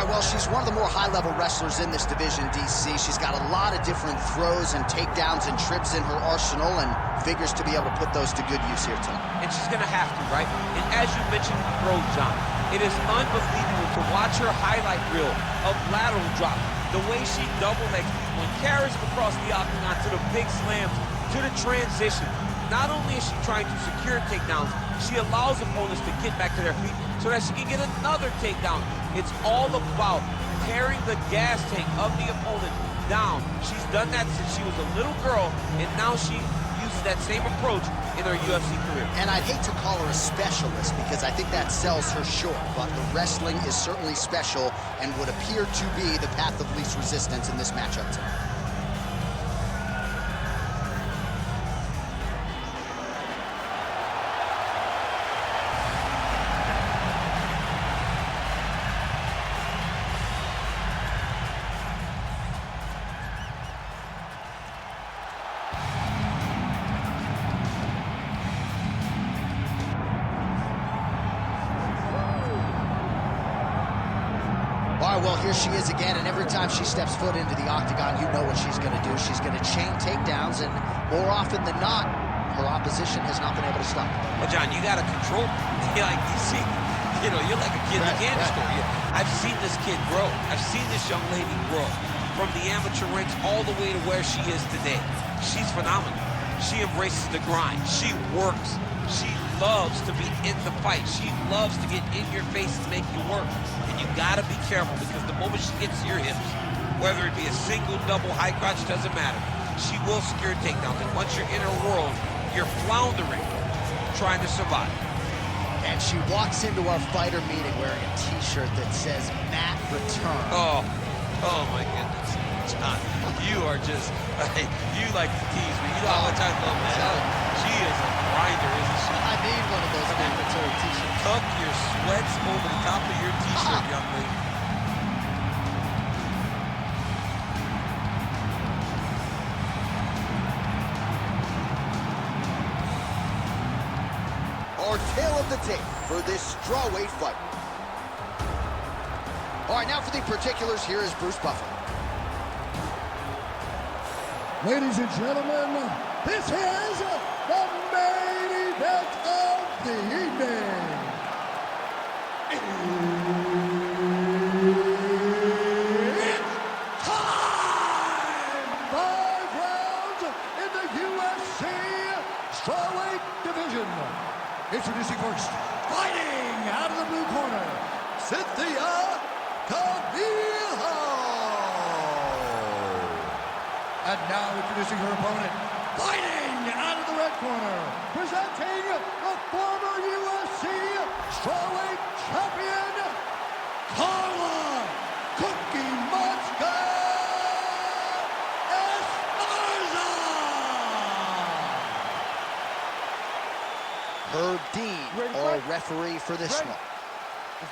well, she's one of the more high-level wrestlers in this division, DC. She's got a lot of different throws and takedowns and trips in her arsenal and figures to be able to put those to good use here tonight. And she's going to have to, right? And as you mentioned, throw, John, it is unbelievable to watch her highlight reel of lateral drop, the way she double legs people and carries them across the octagon to the big slams, to the transition. Not only is she trying to secure takedowns, she allows opponents to get back to their feet so that she can get another takedown. It's all about tearing the gas tank of the opponent down. She's done that since she was a little girl, and now she uses that same approach in her UFC career. And I'd hate to call her a specialist because I think that sells her short, but the wrestling is certainly special and would appear to be the path of least resistance in this matchup tonight. Well, here she is again, and every time she steps foot into the octagon, you know what she's going to do. She's going to chain takedowns, and more often than not, her opposition has not been able to stop her. Well, John, you got to control. Like you see, you're like a kid in the candy store. I've seen this kid grow. I've seen this young lady grow from the amateur ranks all the way to where she is today. She's phenomenal. She embraces the grind. She works. She loves to be in the fight. She loves to get in your face and make you work. And you gotta be careful because the moment she gets to your hips, whether it be a single, double, high crotch, doesn't matter. She will secure takedowns. And once you're in her world, you're floundering, trying to survive. And she walks into our fighter meeting wearing a t-shirt that says Matt Return. Oh my goodness. John, you are just, you like to tease me. You know how much I love that. She is a grinder, isn't she? I need one of those Matt Return t-shirts. Tuck your sweats over the top of your t-shirt, young lady. Our tale of the tape for this strawweight fight. All right, now for the particulars, here is Bruce Buffer. Ladies and gentlemen, this is the main event of the evening. It's time! 5 rounds in the UFC strawweight division. Introducing first, fighting out of the blue corner, Cynthia Calvillo. And now introducing her opponent, fighting out of the red corner, presenting the former UFC strawweight champion, Carla Cookie Monster Esparza. Herb Dean, our referee for this one.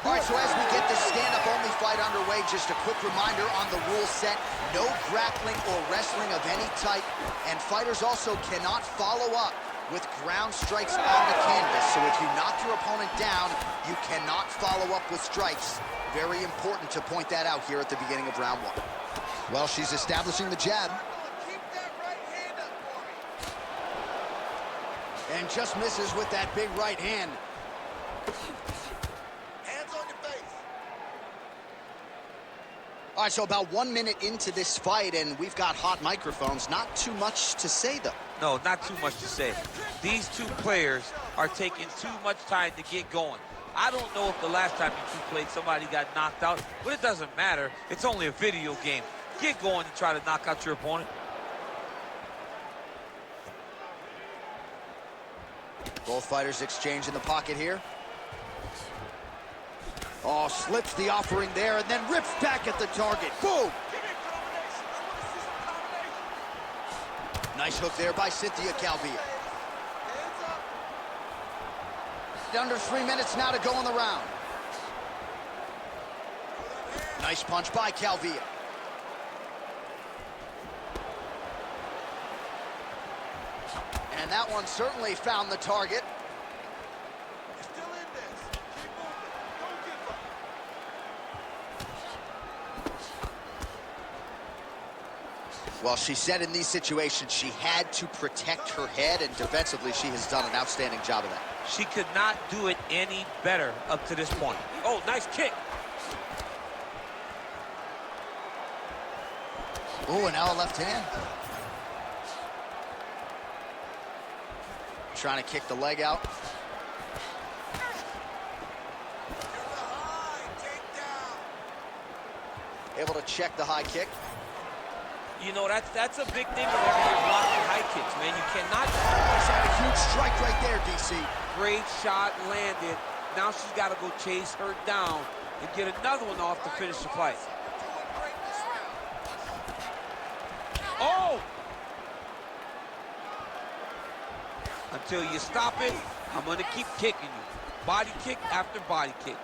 All right, so as we get this stand-up-only fight underway, just a quick reminder on the rule set: no grappling or wrestling of any type, and fighters also cannot follow up with ground strikes on the canvas. So if you knock your opponent down, you cannot follow up with strikes. Very important to point that out here at the beginning of round 1. Well, she's establishing the jab. Keep that right hand up for me. And just misses with that big right hand. Hands on your face. All right, so about 1 minute into this fight, and we've got hot microphones. Not too much to say, though. No, not too much to say. These two players are taking too much time to get going. I don't know if the last time you two played somebody got knocked out, but it doesn't matter. It's only a video game. Get going to try to knock out your opponent. Both fighters exchange in the pocket here. Oh, slips the offering there and then rips back at the target. Boom! Nice hook there by Cynthia Calvillo. Under 3 minutes now to go in the round. Nice punch by Calvillo. And that one certainly found the target. Still in this. Keep moving. Don't give Well, she said in these situations she had to protect her head, and defensively she has done an outstanding job of that. She could not do it any better up to this point. Oh, nice kick. Oh, and now a left hand. Trying to kick the leg out. Able to check the high kick. You know, that's a big thing whenever you're blocking high kicks, man. You cannot... She's had a huge strike right there, DC. Great shot landed. Now she's got to go chase her down and get another one off to finish the fight. Oh! Until you stop it, I'm going to keep kicking you. Body kick after body kick.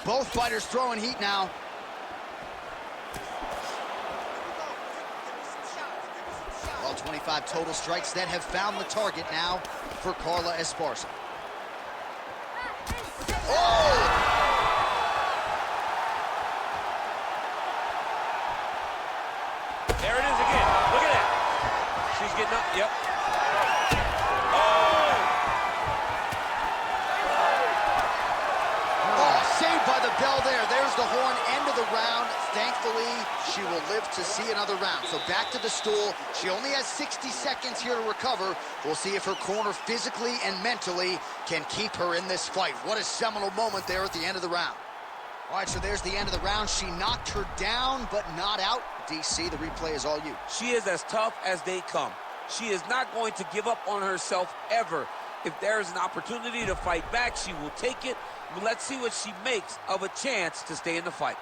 Both fighters throwing heat now. Well, 25 total strikes that have found the target now for Carla Esparza. Oh! There it is again. Look at that. She's getting up. Yep. Saved by the bell there. There's the horn, end of the round. Thankfully, she will live to see another round. So back to the stool. She only has 60 seconds here to recover. We'll see if her corner physically and mentally can keep her in this fight. What a seminal moment there at the end of the round. All right, so there's the end of the round. She knocked her down, but not out. DC, the replay is all you. She is as tough as they come. She is not going to give up on herself ever. If there is an opportunity to fight back, she will take it. But let's see what she makes of a chance to stay in the fight.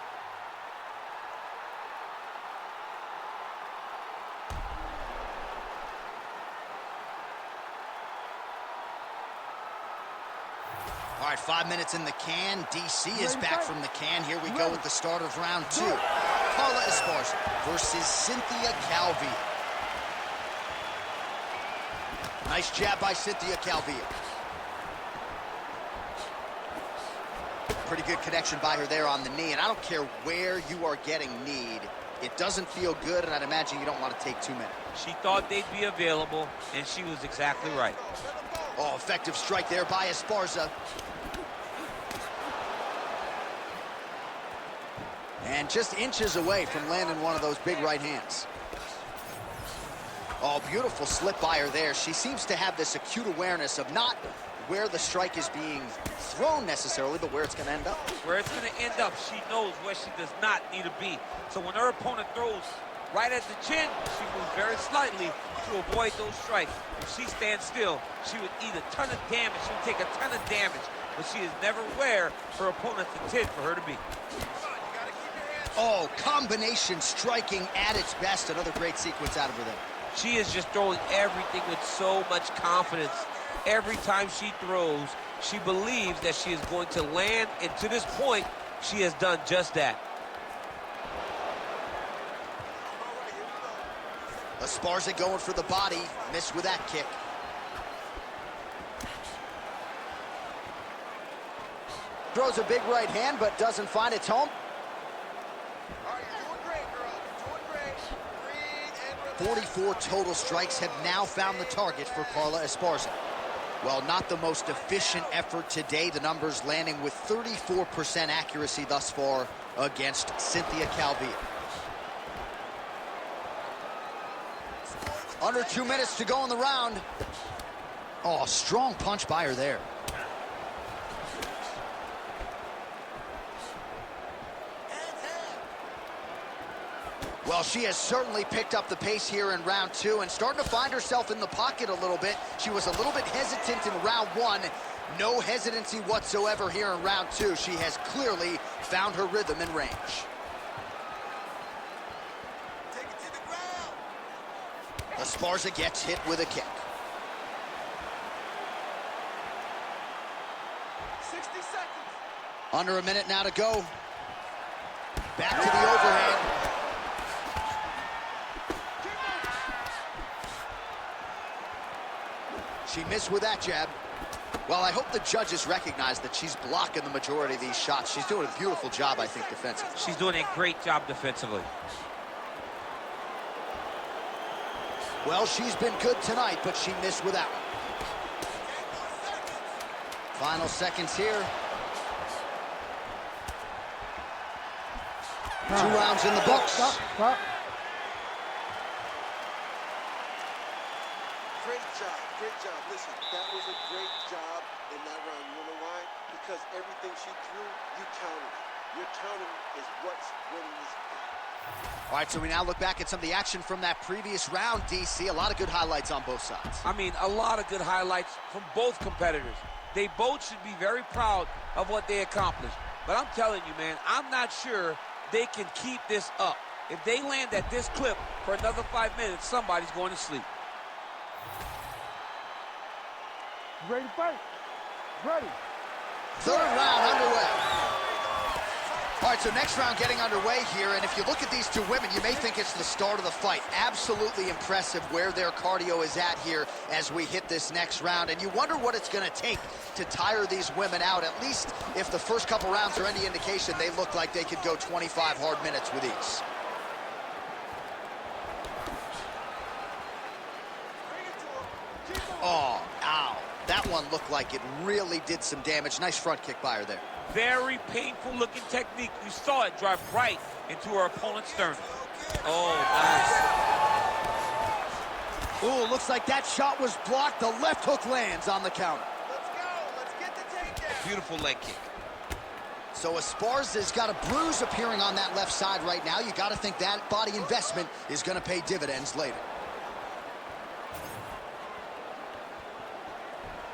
All right, 5 minutes in the can. DC is back from the can. Here we go with the start of round 2. Carla Esparza versus Cynthia Calvillo. Nice jab by Cynthia Calvillo. Pretty good connection by her there on the knee, and I don't care where you are getting kneed. It doesn't feel good, and I'd imagine you don't want to take too many. She thought they'd be available, and she was exactly right. Oh, effective strike there by Esparza. And just inches away from landing one of those big right hands. Oh, beautiful slip by her there. She seems to have this acute awareness of not where the strike is being thrown necessarily, but where it's going to end up. Where it's going to end up, she knows where she does not need to be. So when her opponent throws right at the chin, she moves very slightly to avoid those strikes. If she stands still, she would eat a ton of damage. She would take a ton of damage, but she is never where her opponents intend for her to be. Oh, combination striking at its best. Another great sequence out of her there. She is just throwing everything with so much confidence. Every time she throws, she believes that she is going to land, and to this point, she has done just that. Esparza going for the body, missed with that kick. Throws a big right hand, but doesn't find its home. All right, you're doing great, girl. You're doing great. Breathe and relax. 44 total strikes have now found the target for Carla Esparza. Well, not the most efficient effort today. The numbers landing with 34% accuracy thus far against Cynthia Calvillo. Under 2 minutes to go in the round. Oh, strong punch by her there. Well, she has certainly picked up the pace here in round 2 and starting to find herself in the pocket a little bit. She was a little bit hesitant in round 1. No hesitancy whatsoever here in round 2. She has clearly found her rhythm and range. Take it to the ground. Esparza gets hit with a kick. 60 seconds. Under a minute now to go. Back to the overhand. She missed with that jab. Well, I hope the judges recognize that she's blocking the majority of these shots. She's doing a beautiful job, I think, defensively. She's doing a great job defensively. Well, she's been good tonight, but she missed with that one. Final seconds here. 2 rounds in the books. Stop. Great job. Listen, that was a great job in that round. You know why? Because everything she threw, you counted it. Your counting is what's winning this fight. All right, so we now look back at some of the action from that previous round, DC. A lot of good highlights on both sides. I mean, a lot of good highlights from both competitors. They both should be very proud of what they accomplished. But I'm telling you, man, I'm not sure they can keep this up. If they land at this clip for another 5 minutes, somebody's going to sleep. Ready to fight? Ready. 3rd round underway. All right, so next round getting underway here, and if you look at these two women, you may think it's the start of the fight. Absolutely impressive where their cardio is at here as we hit this next round, and you wonder what it's going to take to tire these women out. At least if the first couple rounds are any indication, they look like they could go 25 hard minutes with ease. Oh, ow. That one looked like it really did some damage. Nice front kick by her there. Very painful looking technique. You saw it drive right into her opponent's sternum. Oh, nice. Ooh, looks like that shot was blocked. The left hook lands on the counter. Let's go. Let's get the takedown. Beautiful leg kick. So Esparza's got a bruise appearing on that left side right now. You got to think that body investment is going to pay dividends later.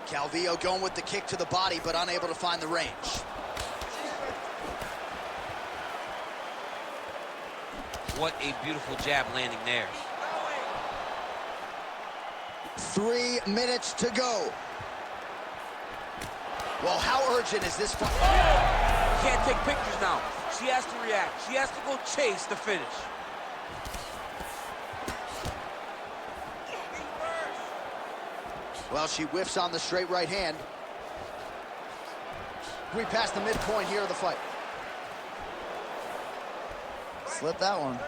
Calvillo going with the kick to the body, but unable to find the range. What a beautiful jab landing there. 3 minutes to go. Well, how urgent is this fight? Can't take pictures now. She has to react. She has to go chase the finish. Well, she whiffs on the straight right hand. We passed the midpoint here of the fight. Slip that one.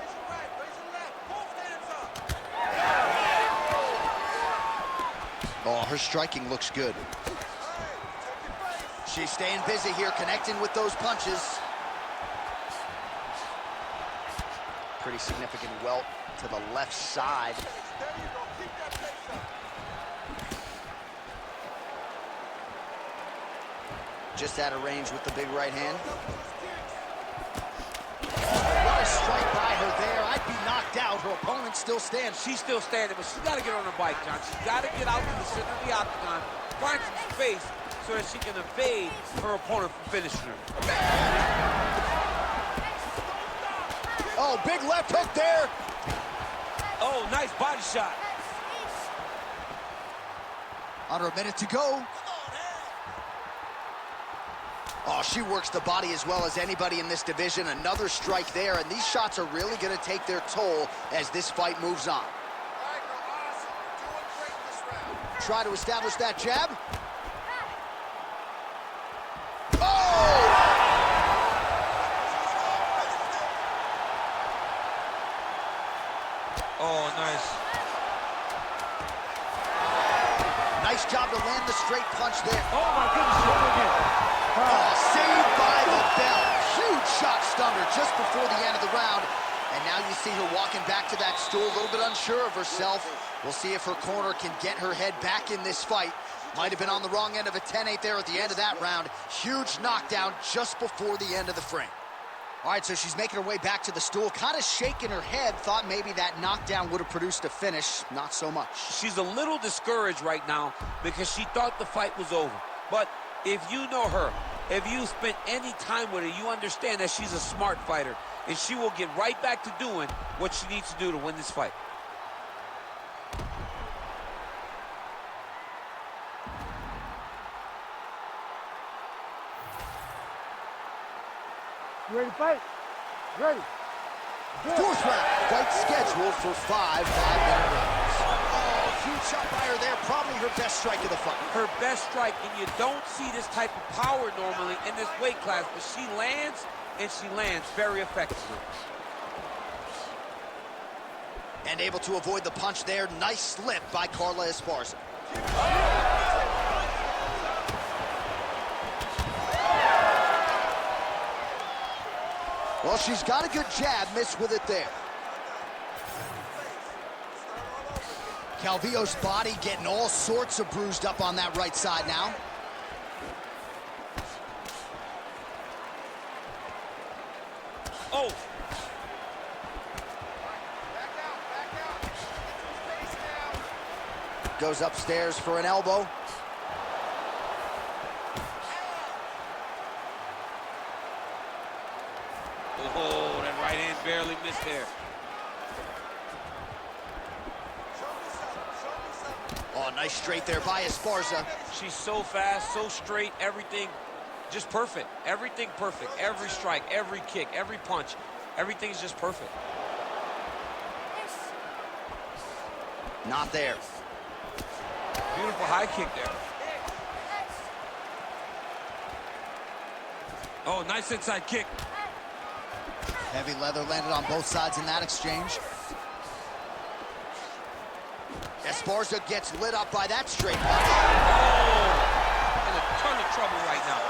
Oh, her striking looks good. She's staying busy here, connecting with those punches. Pretty significant welt to the left side. Just out of range with the big right hand. Oh, what a strike by her there. I'd be knocked out. Her opponent still stands. She's still standing, but she's got to get on her bike, John. She's got to get out to the center of the octagon, find some space so that she can evade her opponent from finishing her. Oh, big left hook there. Oh, nice body shot. Under a minute to go. Oh, she works the body as well as anybody in this division. Another strike there, and these shots are really going to take their toll as this fight moves on. All right, girl, awesome. You're doing great this round. Try to establish that jab. Oh! Oh, nice. Nice job to land the straight punch there. Oh, my goodness. Oh, saved by the bell. Huge shot stunned her just before the end of the round. And now you see her walking back to that stool, a little bit unsure of herself. We'll see if her corner can get her head back in this fight. Might have been on the wrong end of a 10-8 there at the end of that round. Huge knockdown just before the end of the frame. All right, so she's making her way back to the stool, kind of shaking her head, thought maybe that knockdown would have produced a finish. Not so much. She's a little discouraged right now because she thought the fight was over. But if you know her, if you spent any time with her, you understand that she's a smart fighter, and she will get right back to doing what she needs to do to win this fight. You ready to fight? Ready. Fourth round, fight scheduled for 5 5-minute rounds. Oh, huge shot by her there, probably her best strike of the fight. Her best strike, and you don't see this type of power normally in this weight class, but she lands, and she lands very effectively. And able to avoid the punch there. Nice slip by Carla Esparza. Well, she's got a good jab, missed with it there. Calvillo's body getting all sorts of bruised up on that right side now. Oh! Goes upstairs for an elbow. Oh, that right hand barely missed there. Oh, nice straight there by Esparza. She's so fast, so straight, everything just perfect. Everything perfect. Every strike, every kick, every punch, everything's just perfect. Not there. Beautiful high kick there. Oh, nice inside kick. Heavy leather landed on both sides in that exchange. Esparza gets lit up by that straight punch. Oh, in a ton of trouble right now.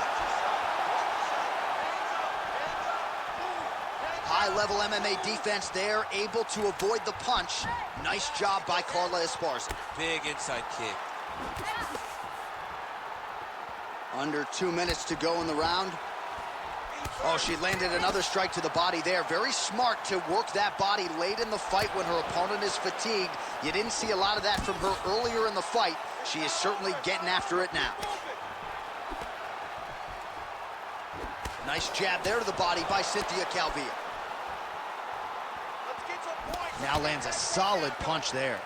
High-level MMA defense there, able to avoid the punch. Nice job by Carla Esparza. Big inside kick. Under 2 minutes to go in the round. Oh, she landed another strike to the body there. Very smart to work that body late in the fight when her opponent is fatigued. You didn't see a lot of that from her earlier in the fight. She is certainly getting after it now. Nice jab there to the body by Cynthia Calvillo. Now lands a solid punch there.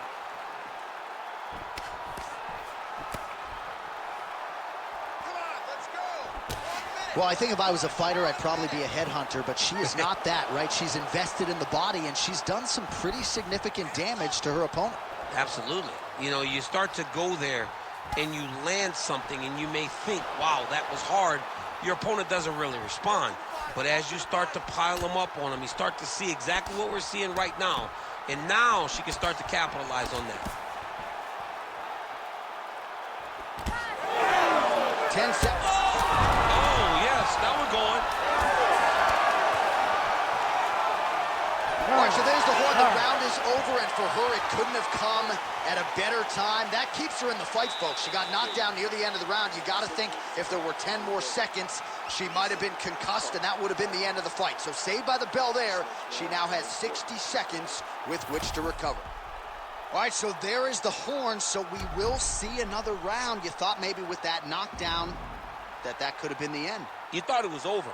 Well, I think if I was a fighter, I'd probably be a headhunter, but she is not that, right? She's invested in the body, and she's done some pretty significant damage to her opponent. Absolutely. You know, you start to go there, and you land something, and you may think, wow, that was hard. Your opponent doesn't really respond. But as you start to pile them up on him, you start to see exactly what we're seeing right now, and now she can start to capitalize on that. 10 seconds. Now we're going. All right, so there's the horn. The round is over, and for her, it couldn't have come at a better time. That keeps her in the fight, folks. She got knocked down near the end of the round. You got to think if there were 10 more seconds, she might have been concussed, and that would have been the end of the fight. So saved by the bell there. She now has 60 seconds with which to recover. All right, so there is the horn, so we will see another round. You thought maybe with that knockdown that could have been the end. You thought it was over.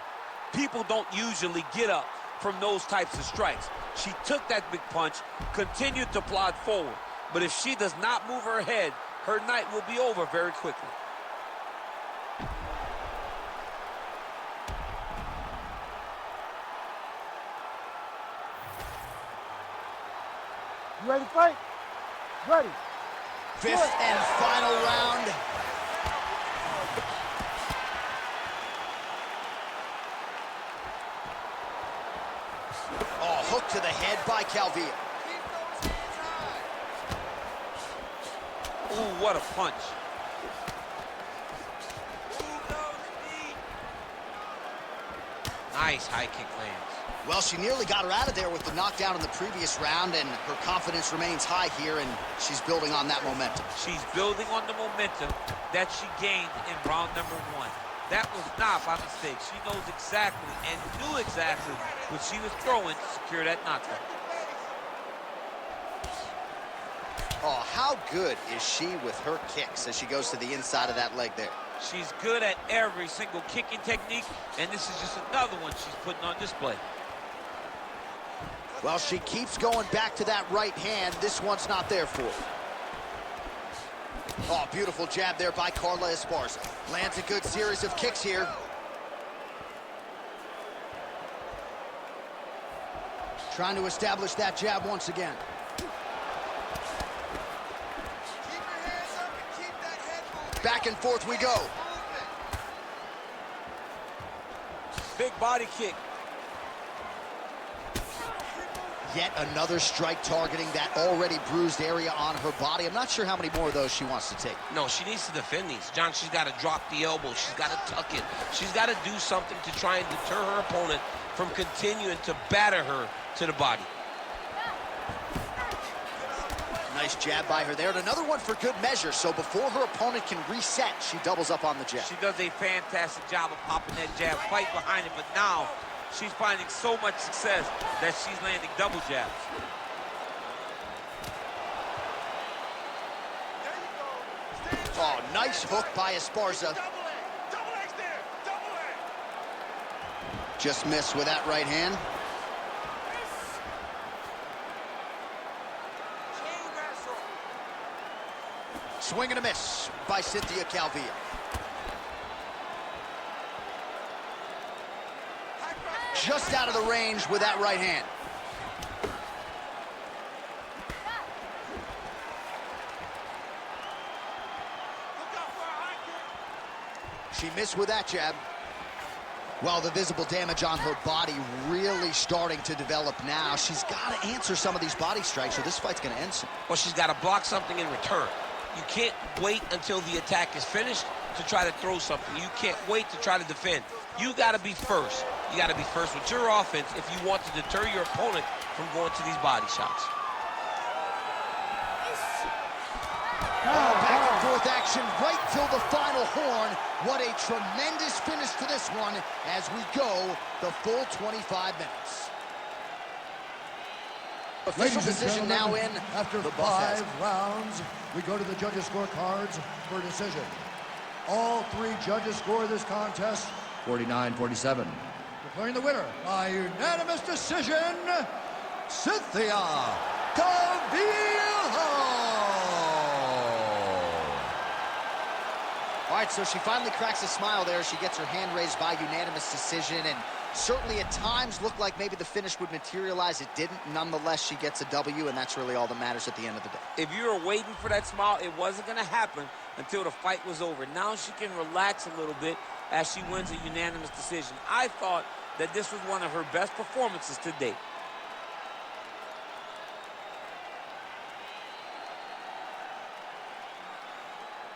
People don't usually get up from those types of strikes. She took that big punch, continued to plod forward. But if she does not move her head, her night will be over very quickly. You ready to fight? Ready. Fifth and final round. Oh, hook to the head by Calvillo. Ooh, what a punch. Nice high kick lands. Well, she nearly got her out of there with the knockdown in the previous round, and her confidence remains high here, and she's building on that momentum. She's building on the momentum that she gained in round number 1. That was not by mistake. She knows exactly and knew exactly what she was throwing to secure that knockdown. Oh, how good is she with her kicks as she goes to the inside of that leg there? She's good at every single kicking technique, and this is just another one she's putting on display. Well, she keeps going back to that right hand. This one's not there for her. Oh, beautiful jab there by Carla Esparza. Lands a good series of kicks here. Trying to establish that jab once again. Back and forth we go. Big body kick. Yet another strike targeting that already bruised area on her body. I'm not sure how many more of those she wants to take. No, she needs to defend these. John, she's got to drop the elbow. She's got to tuck it. She's got to do something to try and deter her opponent from continuing to batter her to the body. Nice jab by her there, and another one for good measure. So before her opponent can reset, she doubles up on the jab. She does a fantastic job of popping that jab, fight behind it, but now she's finding so much success that she's landing double jabs. Oh, nice hook by Esparza. Just missed with that right hand. Swing and a miss by Cynthia Calvillo. Just out of the range with that right hand. She missed with that jab. Well, the visible damage on her body really starting to develop now. She's got to answer some of these body strikes or this fight's going to end soon. Well, she's got to block something in return. You can't wait until the attack is finished to try to throw something. You can't wait to try to defend. You got to be first. You got to be first with your offense if you want to deter your opponent from going to these body shots. Back and forth action right till the final horn. What a tremendous finish to this one as we go the full 25 minutes. Official decision now in. After the 5 rounds, we go to the judges' scorecards for decision. All 3 judges score this contest 49-47. Declaring the winner by unanimous decision, Cynthia Calvillo. All right, so she finally cracks a smile there. She gets her hand raised by unanimous decision, and certainly at times looked like maybe the finish would materialize. It didn't. Nonetheless, she gets a W, and that's really all that matters at the end of the day. If you were waiting for that smile, it wasn't going to happen until the fight was over. Now she can relax a little bit as she wins a unanimous decision. I thought that this was one of her best performances to date.